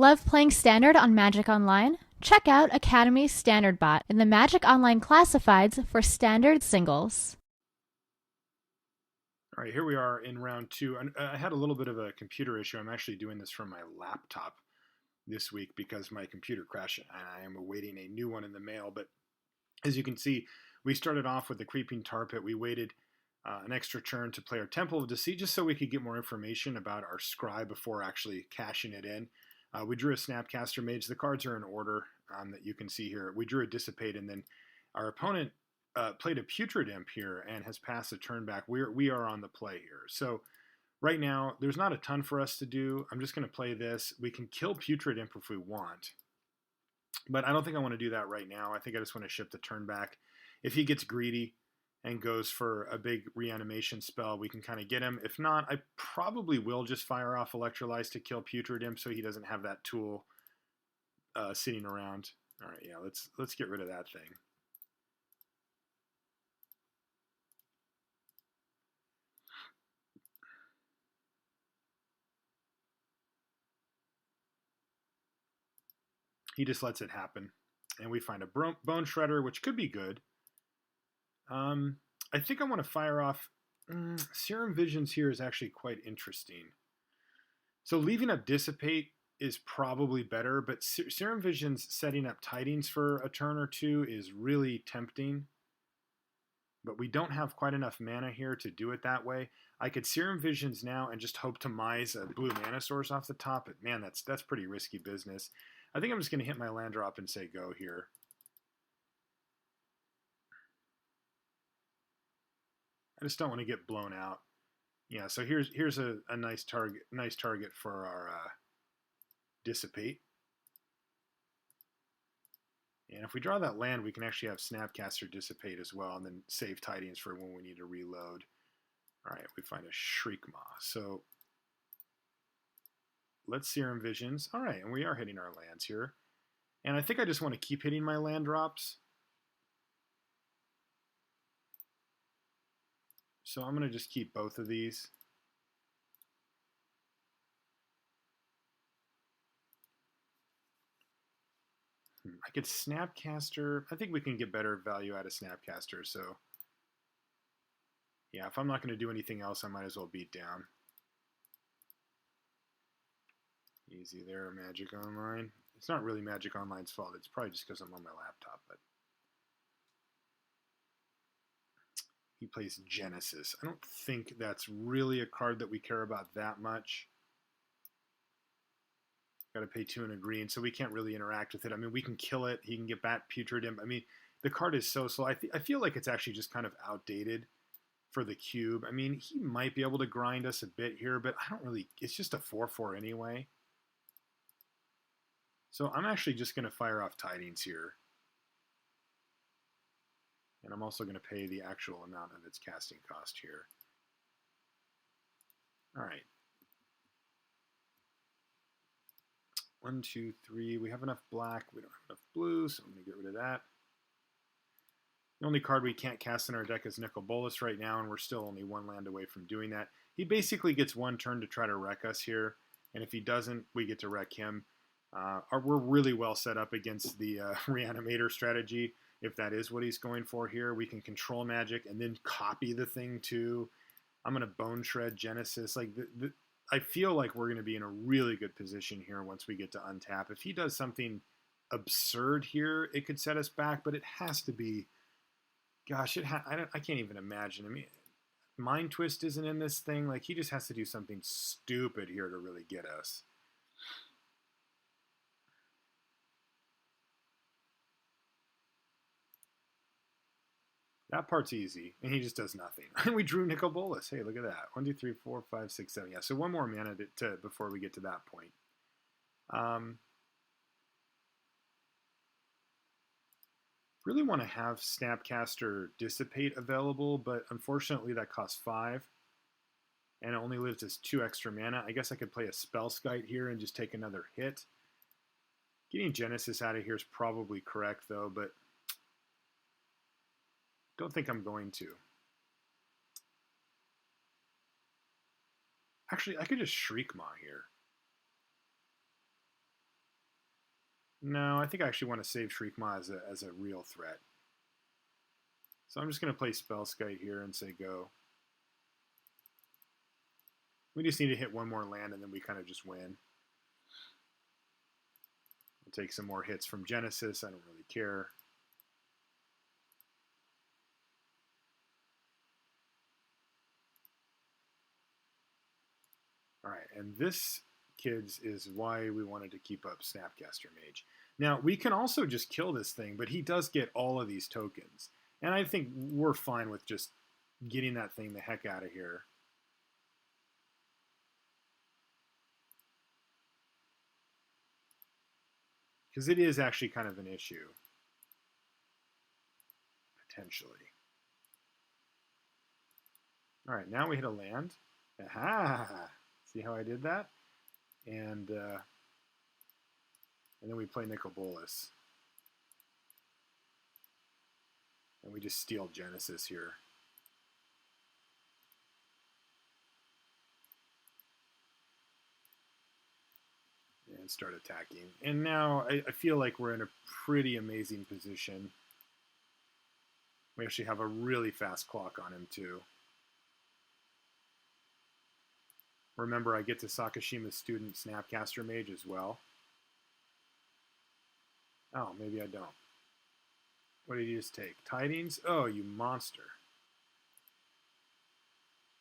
Love playing Standard on Magic Online? Check out Academy Standard Bot in the Magic Online Classifieds for Standard Singles. All right, here we are in round two. I had a little bit of a computer issue. I'm actually doing this from my laptop this week because my computer crashed and I am awaiting a new one in the mail. But as you can see, we started off with the Creeping Tar Pit. We waited an extra turn to play our Temple of Deceit just so we could get more information about our scry before actually cashing it in. We drew a Snapcaster Mage. The cards are in order that you can see here. We drew a Dissipate, and then our opponent played a Putrid Imp here and has passed a turn back. We are on the play here. So right now, there's not a ton for us to do. I'm just going to play this. We can kill Putrid Imp if we want, but I don't think I want to do that right now. I think I just want to ship the turn back. If he gets greedy and goes for a big reanimation spell, we can kind of get him. If not, I probably will just fire off Electrolyze to kill Putrid Imp so he doesn't have that tool sitting around. All right, yeah, let's get rid of that thing. He just lets it happen. And we find a Bone Shredder, which could be good. I think I want to fire off... Serum Visions here is actually quite interesting. So leaving up Dissipate is probably better, but Serum Visions setting up Tidings for a turn or two is really tempting. But we don't have quite enough mana here to do it that way. I could Serum Visions now and just hope to mise a blue mana source off the top, but man, that's pretty risky business. I think I'm just going to hit my land drop and say go here. I just don't want to get blown out. Yeah, so here's a nice target for our Dissipate. And if we draw that land, we can actually have Snapcaster Dissipate as well, and then save Tidings for when we need to reload. All right, we find a Shriekmaw. So let's Serum Visions. All right, and we are hitting our lands here. And I think I just want to keep hitting my land drops. So I'm going to just keep both of these. I could Snapcaster. I think we can get better value out of Snapcaster. So yeah, if I'm not going to do anything else, I might as well beat down. Easy there, Magic Online. It's not really Magic Online's fault. It's probably just because I'm on my laptop. But he plays Genesis. I don't think that's really a card that we care about that much. Got to pay 2 and a green, so we can't really interact with it. I mean, we can kill it. He can get back Putrid Imp. I mean, the card is so slow. I feel like it's actually just kind of outdated for the cube. I mean, he might be able to grind us a bit here, but I don't really... It's just a 4/4 anyway. So I'm actually just going to fire off Tidings here. And I'm also going to pay the actual amount of its casting cost here. All right. 1, 2, 3. We have enough black. We don't have enough blue, so I'm going to get rid of that. The only card we can't cast in our deck is Nicol Bolas right now, and we're still only 1 land away from doing that. He basically gets 1 turn to try to wreck us here, and if he doesn't, we get to wreck him. We're really well set up against the Reanimator strategy. If that is what he's going for here, we can control magic and then copy the thing too. I'm going to Bone Shred Genesis. Like I feel like we're going to be in a really good position here once we get to untap. If he does something absurd here, it could set us back, but it has to be, gosh, I can't even imagine. I mean, Mind Twist isn't in this thing. Like, he just has to do something stupid here to really get us. That part's easy, and he just does nothing. And we drew Nicol Bolas. Hey, look at that. 1, 2, 3, 4, 5, 6, 7. Yeah, so 1 more mana before we get to that point. Really want to have Snapcaster Dissipate available, but unfortunately that costs 5. And it only lives as 2 extra mana. I guess I could play a Spellskite here and just take another hit. Getting Genesis out of here is probably correct, though, but don't think I'm going to. Actually, I could just Shriekmaw here. No, I think I actually want to save Shriekmaw as a real threat. So I'm just going to play Spellskite here and say go. We just need to hit one more land and then we kind of just win. We'll take some more hits from Genesis. I don't really care. All right, and this, kids, is why we wanted to keep up Snapcaster Mage. Now, we can also just kill this thing, but he does get all of these tokens. And I think we're fine with just getting that thing the heck out of here. Because it is actually kind of an issue. Potentially. All right, now we hit a land. Aha! See how I did that? And then we play Nicol Bolas. And we just steal Genesis here. And start attacking. And now I feel like we're in a pretty amazing position. We actually have a really fast clock on him too. Remember, I get to Sakashima's student Snapcaster Mage as well. Oh, maybe I don't. What did you just take? Tidings? Oh, you monster.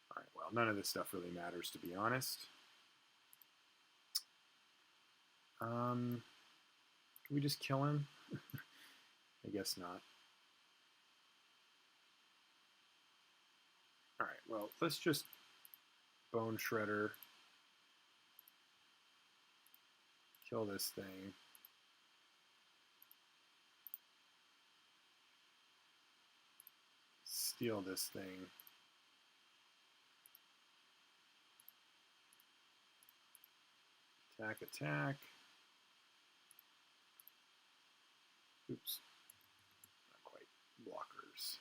Alright, well, none of this stuff really matters, to be honest. Can we just kill him? I guess not. Alright, well, let's just Bone Shredder. Kill this thing. Steal this thing. Attack, attack. Oops. Not quite. Blockers.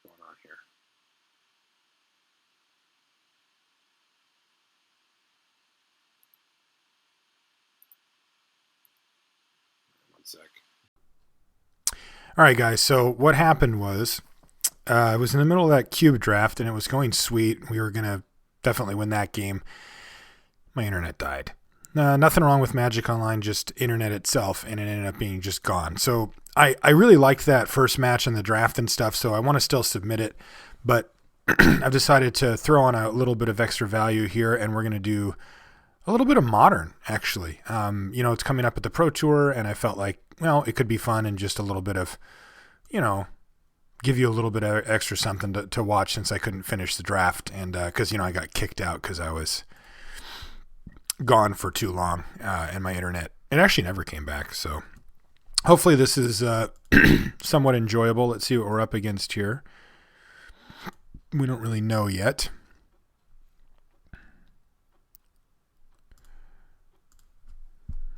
What's going on here? One sec. All right, guys. So what happened was I was in the middle of that cube draft, and it was going sweet. We were going to definitely win that game. My internet died. Nothing wrong with Magic Online, just internet itself, and it ended up being just gone. So I really liked that first match in the draft and stuff, so I want to still submit it. But I've decided to throw on a little bit of extra value here, and we're going to do a little bit of Modern, actually. You know, it's coming up at the Pro Tour, and I felt like, well, it could be fun and just a little bit of, you know, give you a little bit of extra something to watch since I couldn't finish the draft. And because, you know, I got kicked out because I was gone for too long and my internet, it actually never came back. So hopefully this is somewhat enjoyable. Let's see what we're up against here. We don't really know yet. I'm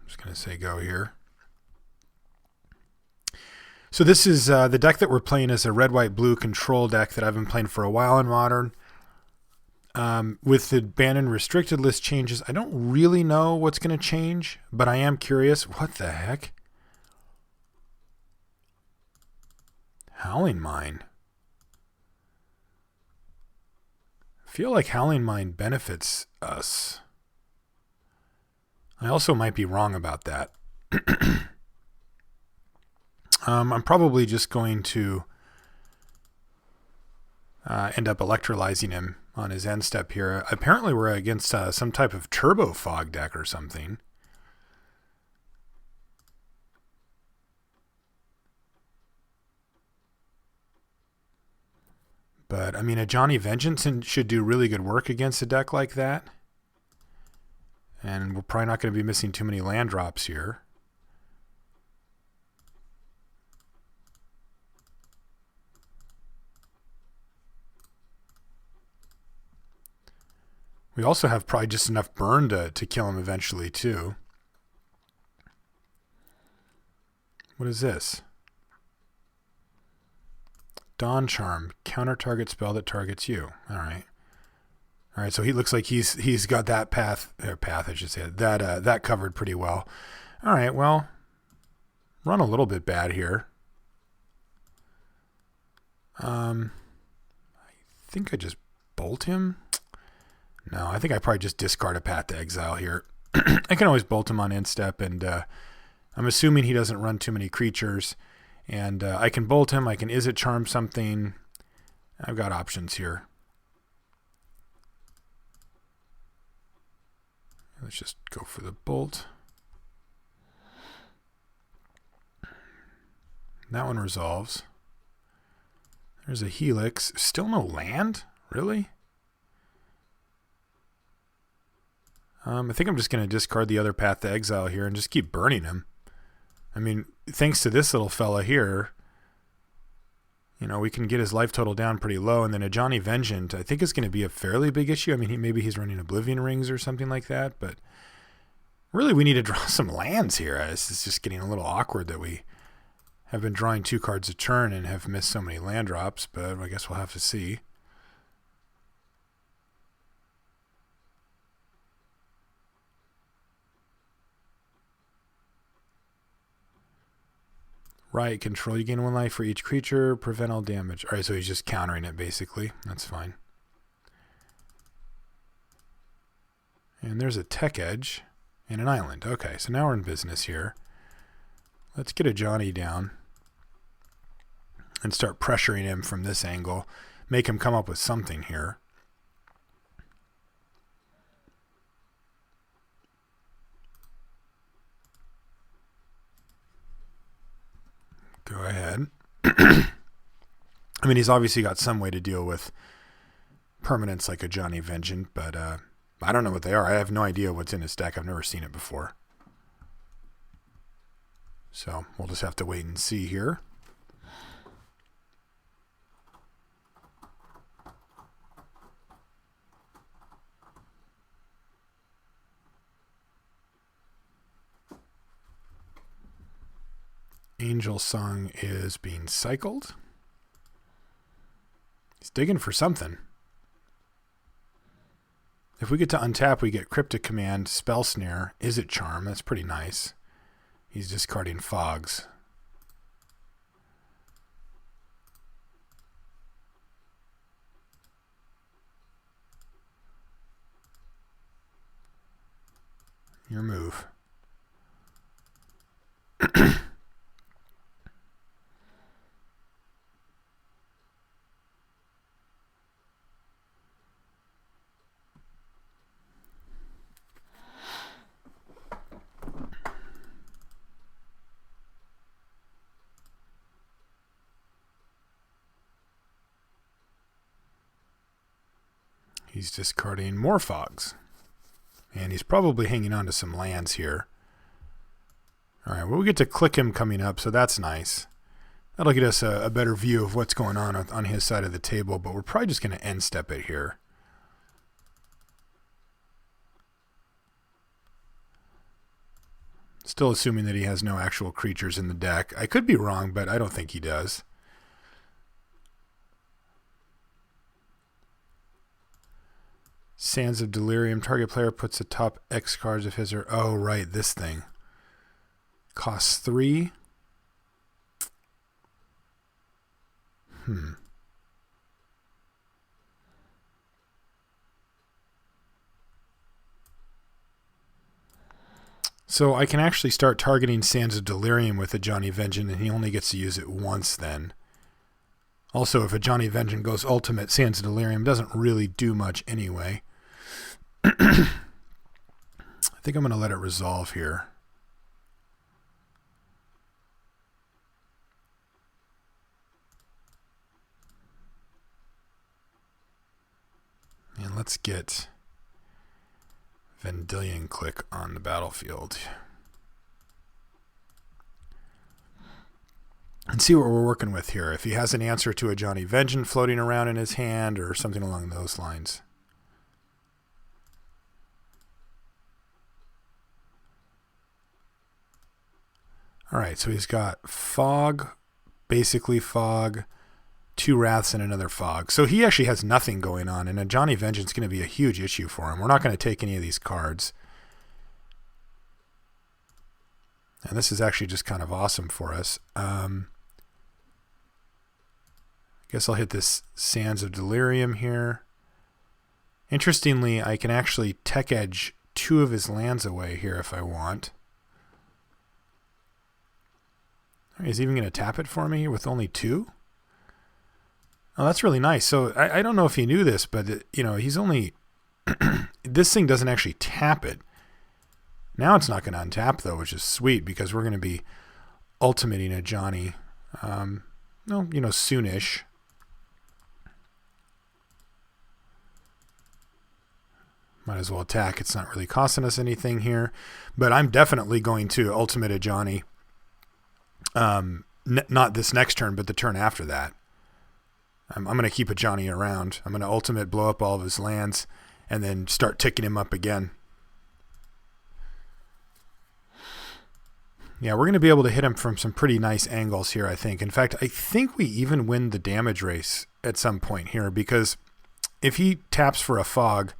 just going to say go here. So this is the deck that we're playing is a red, white, blue control deck that I've been playing for a while in Modern. With the ban and restricted list changes, I don't really know what's going to change, but I am curious. What the heck? Howling Mine. I feel like Howling Mine benefits us. I also might be wrong about that. I'm probably just going to end up electrolyzing him on his end step here. Apparently we're against some type of turbo fog deck or something. But, I mean, a Johnny Vengeance should do really good work against a deck like that. And we're probably not going to be missing too many land drops here. We also have probably just enough burn to kill him eventually, too. What is this? Dawn Charm. Counter target spell that targets you. All right. All right, so he looks like he's got that path I should say that covered pretty well. All right, well, run a little bit bad here. I think I just bolt him. No, I think I probably just discard a Path to Exile here. I can always bolt him on instep, and I'm assuming he doesn't run too many creatures. And I can bolt him. I can Is It Charm something. I've got options here. Let's just go for the bolt. That one resolves. There's a Helix. Still no land? Really? I think I'm just going to discard the other Path to Exile here and just keep burning him. I mean, thanks to this little fella here, you know, we can get his life total down pretty low. And then a Johnny Vengeant, I think, is going to be a fairly big issue. I mean, maybe he's running Oblivion Rings or something like that. But really, we need to draw some lands here. This is just getting a little awkward that we have been drawing 2 cards a turn and have missed so many land drops. But I guess we'll have to see. Riot Control. You gain 1 life for each creature. Prevent all damage. All right, so he's just countering it, basically. That's fine. And there's a Tech Edge and an island. Okay, so now we're in business here. Let's get a Johnny down and start pressuring him from this angle. Make him come up with something here. Go ahead. I mean, he's obviously got some way to deal with permanents like a Johnny Vengeant, but I don't know what they are. I have no idea what's in his deck. I've never seen it before. So we'll just have to wait and see here. Angel Song is being cycled. He's digging for something. If we get to untap, we get Cryptic Command, Spell Snare, Is It Charm. That's pretty nice. He's discarding Fogs. Your move. He's discarding more Fogs. And he's probably hanging on to some lands here. All right, well, we get to click him coming up, so that's nice. That'll get us a better view of what's going on his side of the table, but we're probably just going to end step it here. Still assuming that he has no actual creatures in the deck. I could be wrong, but I don't think he does. Sands of Delirium. Target player puts the top X cards of his or... Oh, right, this thing. Costs 3. So I can actually start targeting Sands of Delirium with a Johnny Vengeance, and he only gets to use it once then. Also, if a Johnny Vengeance goes ultimate, Sands of Delirium doesn't really do much anyway. I think I'm going to let it resolve here. And let's get Vendilion Click on the battlefield. And see what we're working with here. If he has an answer to a Johnny Vengeance floating around in his hand or something along those lines. All right, so he's got Fog, basically Fog, 2 Wraths and another Fog. So he actually has nothing going on, and a Johnny Vengeance is going to be a huge issue for him. We're not going to take any of these cards. And this is actually just kind of awesome for us. I guess I'll hit this Sands of Delirium here. Interestingly, I can actually tech edge 2 of his lands away here if I want. He's even going to tap it for me here with only 2? Oh, that's really nice. So I don't know if he knew this, but he's only... this thing doesn't actually tap it. Now it's not going to untap, though, which is sweet because we're going to be ultimating a Johnny, soonish. Might as well attack. It's not really costing us anything here. But I'm definitely going to ultimate a Johnny. Not this next turn, but the turn after that. I'm going to keep a Johnny around. I'm going to ultimate, blow up all of his lands, and then start ticking him up again. Yeah, we're going to be able to hit him from some pretty nice angles here, I think. In fact, I think we even win the damage race at some point here, because if he taps for a Fog,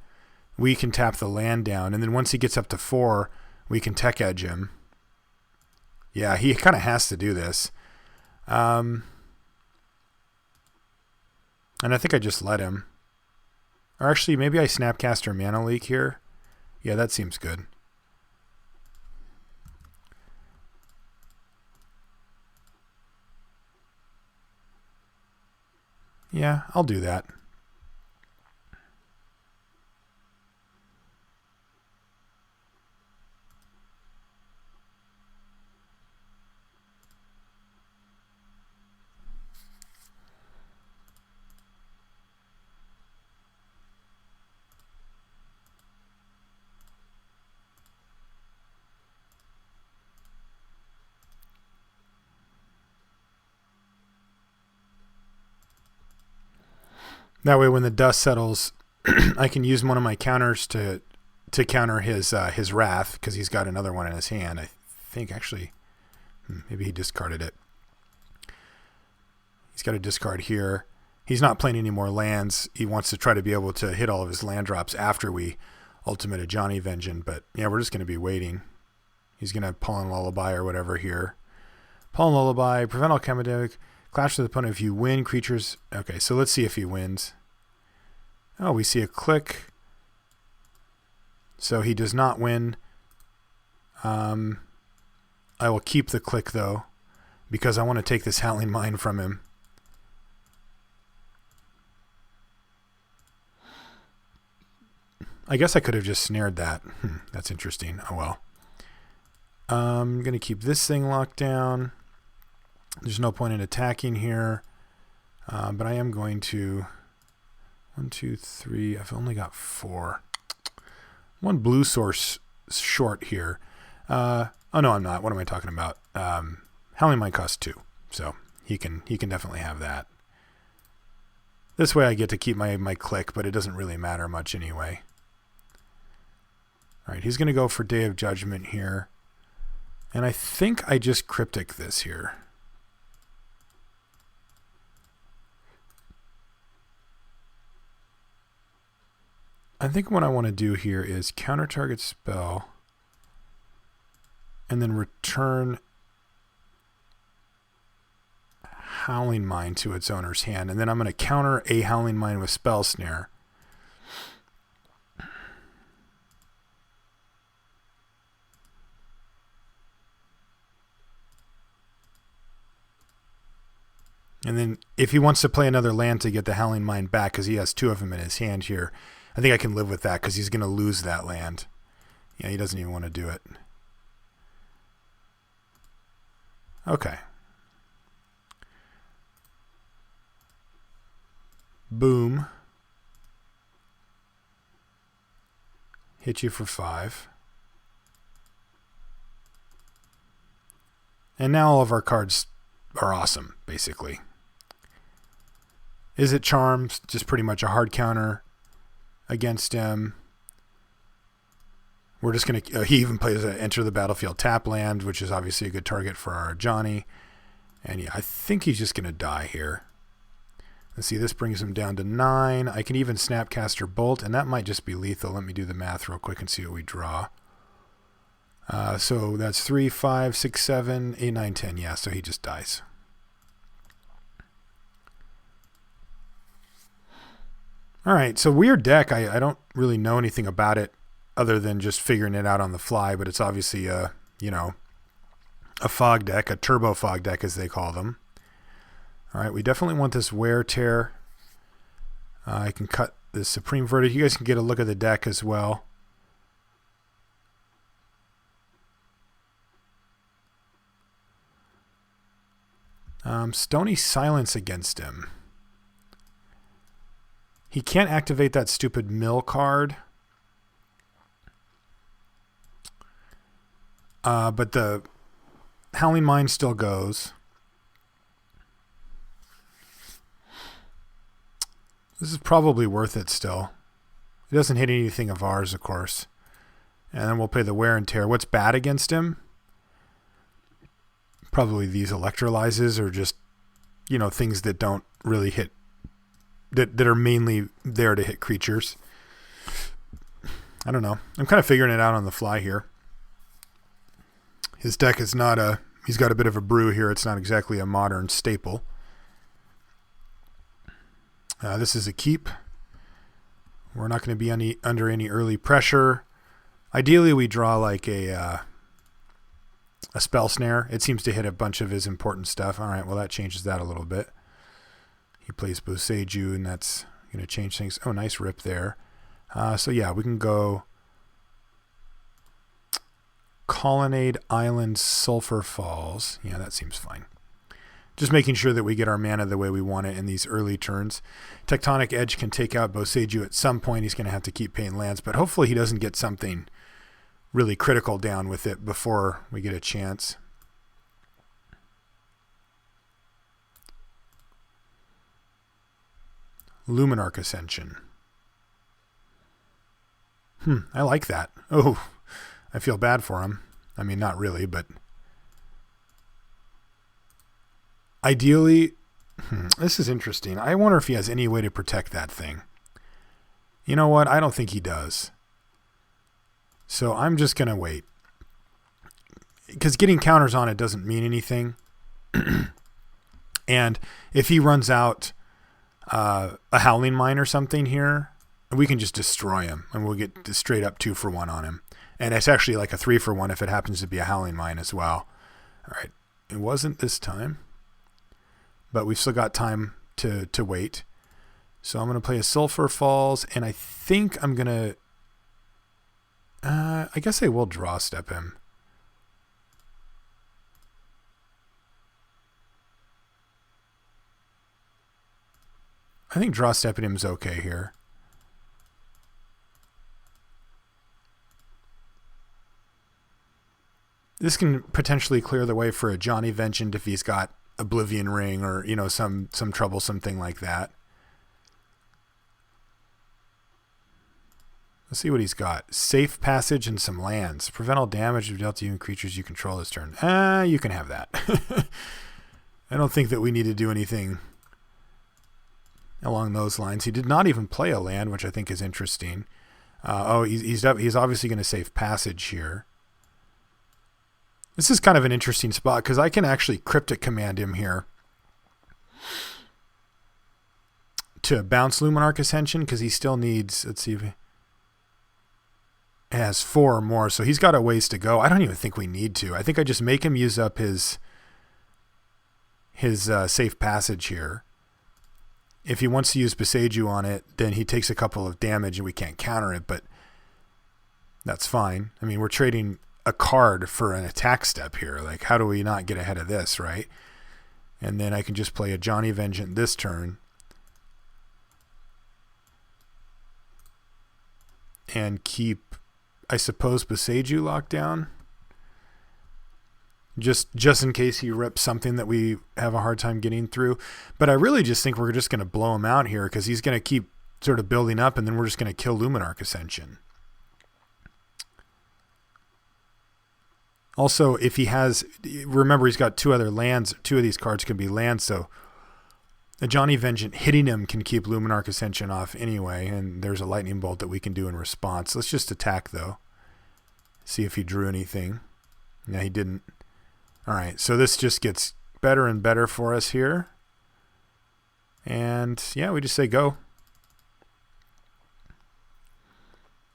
we can tap the land down, and then once he gets up to 4, we can tech edge him. Yeah, he kind of has to do this. And I think I just let him. Or actually, maybe I Snapcaster Mana Leak here. Yeah, that seems good. Yeah, I'll do that. That way, when the dust settles, I can use one of my counters to counter his Wrath, because he's got another one in his hand. I think, actually, maybe he discarded it. He's got a discard here. He's not playing any more lands. He wants to try to be able to hit all of his land drops after we ultimate a Johnny Vengeance. But, yeah, we're just going to be waiting. He's going to Pollen Lullaby or whatever here. Pollen Lullaby, prevent all Chemodemic. Clash with the opponent if you win creatures. Okay, so let's see if he wins. Oh, we see a click. So he does not win. I will keep the click, though, because I want to take this Howling Mine from him. I guess I could have just snared that. That's interesting. Oh, well. I'm going to keep this thing locked down. There's no point in attacking here, but I am going to 1, 2, 3. I've only got 4. 1 blue source short here. Oh no, I'm not. What am I talking about? Howling Mine costs 2, so he can definitely have that. This way I get to keep my click, but it doesn't really matter much anyway. All right, he's going to go for Day of Judgment here, and I think I just Cryptic this here. I think what I want to do here is counter target spell and then return Howling Mine to its owner's hand. And then I'm going to counter a Howling Mine with Spell Snare. And then if he wants to play another land to get the Howling Mine back, because he has 2 of them in his hand here, I think I can live with that because he's going to lose that land. Yeah, he doesn't even want to do it. Okay. Boom. Hit you for 5. And now all of our cards are awesome, basically. Is it Charms? Just pretty much a hard counter against him. We're just going to... he even plays a Enter the Battlefield tap land, which is obviously a good target for our Johnny. And yeah, I think he's just going to die here. Let's see, this brings him down to 9. I can even Snapcaster Bolt, and that might just be lethal. Let me do the math real quick and see what we draw. So that's 3, 5, 6, 7, 8, 9, 10. Yeah, so he just dies. All right, so weird deck. I don't really know anything about it other than just figuring it out on the fly, but it's obviously a fog deck, a turbo fog deck as they call them. All right, we definitely want this wear tear. I can cut the Supreme Verdict. You guys can get a look at the deck as well. Stony Silence against him. He can't activate that stupid mill card. But the Howling Mine still goes. This is probably worth it still. It doesn't hit anything of ours, of course. And then we'll play the Wear and Tear. What's bad against him? Probably these Electrolyzes or just, things that don't really hit, that are mainly there to hit creatures. I don't know. I'm kind of figuring it out on the fly here. His deck is not he's got a bit of a brew here. It's not exactly a modern staple. This is a keep. We're not going to be under any early pressure. Ideally, we draw like a spell snare. It seems to hit a bunch of his important stuff. All right, well, that changes that a little bit. He plays Boseiju, and that's going to change things. Oh, nice rip there. So, yeah, we can go Colonnade Island Sulphur Falls. Yeah, that seems fine. Just making sure that we get our mana the way we want it in these early turns. Tectonic Edge can take out Boseiju at some point. He's going to have to keep paying lands, but hopefully he doesn't get something really critical down with it before we get a chance. Luminarch Ascension. I like that. Oh, I feel bad for him. I mean, not really, but ideally, this is interesting. I wonder if he has any way to protect that thing. You know what? I don't think he does. So I'm just going to wait. Because getting counters on it doesn't mean anything. And if he runs out a Howling Mine or something here, we can just destroy him. And we'll get straight up 2-for-1 on him. And it's actually like a 3-for-1 if it happens to be a Howling Mine as well. All right. It wasn't this time. But we've still got time to wait. So I'm going to play a Sulphur Falls. And I think I'm going to... I guess I will draw step him. I think draw stepping him is okay here. This can potentially clear the way for a Johnny Vengeance if he's got Oblivion Ring or, some troublesome thing like that. Let's see what he's got. Safe Passage and some lands. Prevent all damage dealt to you and creatures you control this turn. You can have that. I don't think that we need to do anything along those lines. He did not even play a land, which I think is interesting. He's obviously going to Safe Passage here. This is kind of an interesting spot because I can actually Cryptic Command him here to bounce Luminarch Ascension because he still needs, let's see if he has 4 or more, so he's got a ways to go. I don't even think we need to. I think I just make him use up his Safe Passage here. If he wants to use Boseiju on it, then he takes a couple of damage and we can't counter it, but that's fine. I mean, we're trading a card for an attack step here. Like, how do we not get ahead of this, right? And then I can just play a Johnny Vengeance this turn and keep, I suppose, Boseiju locked down. Just in case he rips something that we have a hard time getting through. But I really just think we're just going to blow him out here because he's going to keep sort of building up and then we're just going to kill Luminarch Ascension. Also, if he has, remember he's got 2 other lands. 2 of these cards can be lands, so the Johnny Vengeance hitting him can keep Luminarch Ascension off anyway, and there's a lightning bolt that we can do in response. Let's just attack, though. See if he drew anything. No, he didn't. All right, so this just gets better and better for us here. And, yeah, we just say go.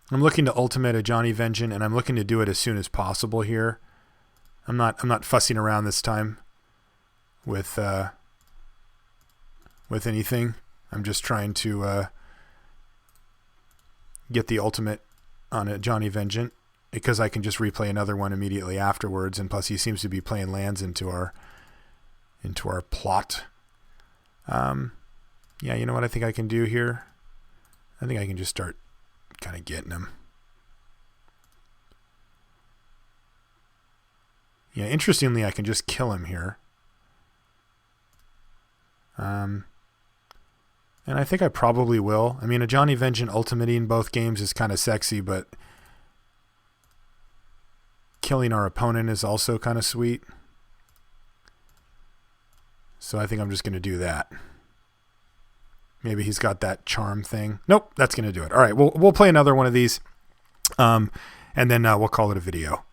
I'm looking to ultimate a Johnny Vengeance, and I'm looking to do it as soon as possible here. I'm not fussing around this time with anything. I'm just trying to get the ultimate on a Johnny Vengeance, because I can just replay another one immediately afterwards, and plus he seems to be playing lands into our plot. Yeah, you know what I think I can do here? I think I can just start kind of getting him. Yeah, interestingly, I can just kill him here. And I think I probably will. I mean, a Johnny Vengeance ultimating both games is kind of sexy, but killing our opponent is also kind of sweet. So I think I'm just going to do that. Maybe he's got that charm thing. Nope, that's going to do it. All right, we'll play another one of these, and then we'll call it a video.